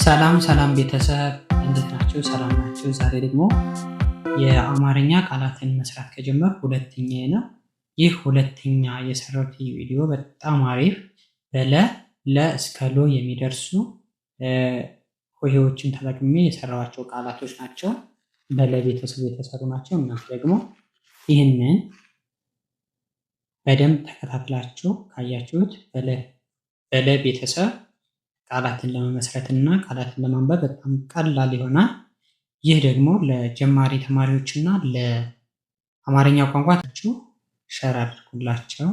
ሰላም ቤተሰብ እንዴት ናችሁ? ሰላም ናችሁ? ዛሬ ደግሞ የአማርኛ ቃላትን መስራት ከጀመርኩ ሁለተኛዬ ነው። ይህ ሁለተኛ የሰራሁት ቪዲዮ በጣም አሪፍ ለ እስከ ሎ የሚደርሱ ሆሄዎችን ተጠቅሜ የሰራኋቸው ቃላቶች ናቸው። በለ ቤተሰብ የተሰሩ ናቸው። እናንተ ደግሞ ይህንን በደንብ ተከታትላችሁ ካያችሁት በለ ቤተሰብ ቃላትን ለመመስረት እና ቃላትን ለማንበብ በጣም ቀላል ይሆናል። ይህ ደግሞ ለጀማሪ ተማሪዎች እና ለአማርኛ ቋንቋ ሸር አድርጉላቸው።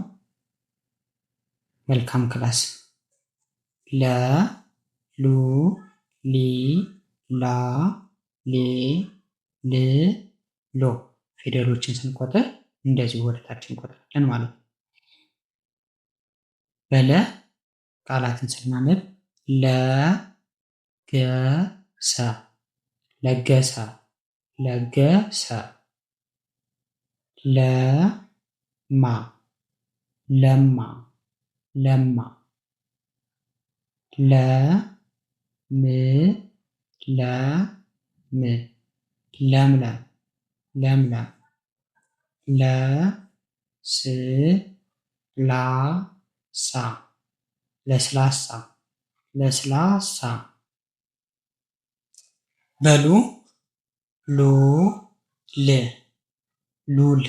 መልካም ክላስ። ለ ሉ ሊ ላ ሌ ል ሎ ፊደሎችን ስንቆጥር እንደዚህ ወደታችን እንቆጥራለን ማለት ነው። በለ ቃላትን ስናነብ ለገሰ ለገሰ ለገሰ ለማ ለማ ለማ ለም ለም ለምለም ለምለም ለስላሳ ለስላሳ ለስላሳ በሉ ሉ ል ሉል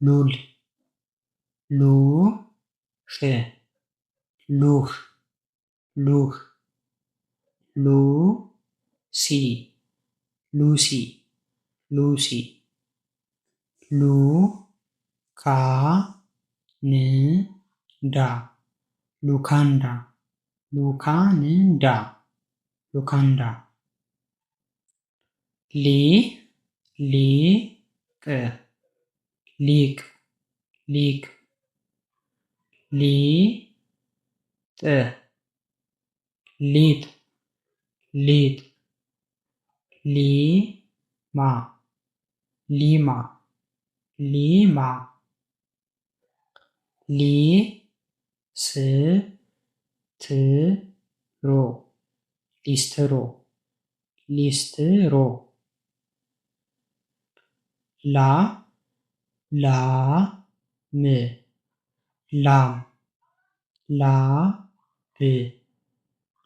ሉል ሉህ ሉህ ሉህ ሉሲ ሉሲ ሉሲ ሉካንዳ ሉካንዳ ሉካንዳ ሉካንዳ ሊቅ ሊቅ ሊቅ ሊጥ ሊጥ ሊጥ ሊማ ሊማ ሊማ ሊስትሮ ሊስትሮ ሊስትሮ ላም ላም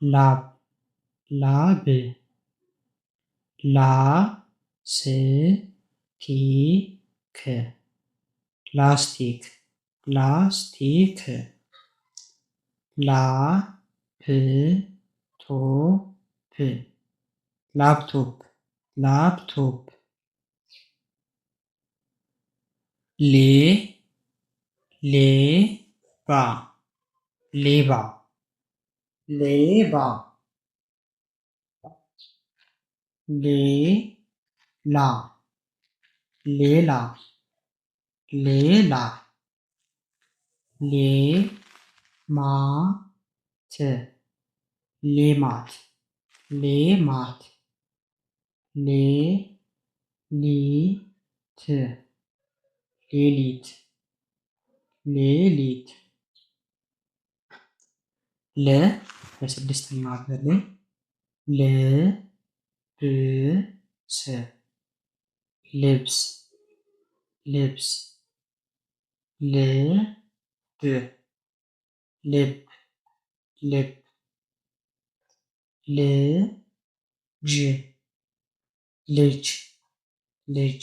ላብ ላብ ላስቲክ ላስቲክ ላስቲክ ላፕቶፕ ላፕቶፕ ሌባ ሌባ ሌባ ሌላ ሌላ ሌላ ሌማት ሌማት ሌማት ሌሊት ሌሊት ሌሊት በስድስተኛው በላይ ልብስ ልብስ ልብስ ልብ ልብ ልብ ልጅ ልጅ ልጅ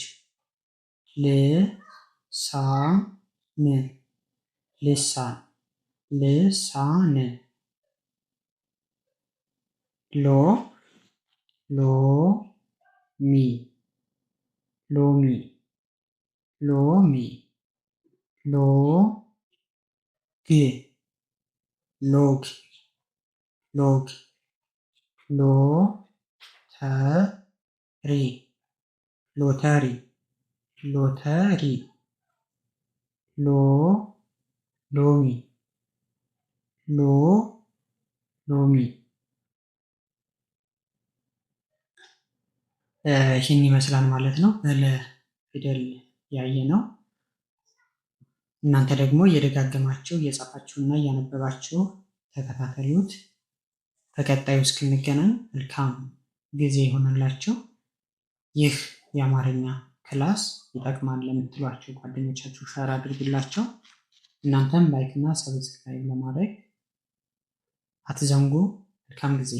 ልሳን ልሳን ልሳን ሎሚ ሎሚ ሎሚ ሎግ ሎግ ሎግ ሎተሪ ሎተሪ ሎተሪ ሎሚ ሎሚ ይህን ይመስላል ማለት ነው። በለ ፊደል ያየ ነው። እናንተ ደግሞ እየደጋገማችሁ እየጻፋችሁና እያነበባችሁ ተከታተሉት። በቀጣዩ እስክንገናኝ መልካም ጊዜ ይሆንላችሁ። ይህ የአማርኛ ክላስ ይጠቅማል ለምትሏቸው ጓደኞቻችሁ ሼር አድርጉላቸው። እናንተም ላይክ እና ሰብስክራይብ ለማድረግ አትዘንጉ። መልካም ጊዜ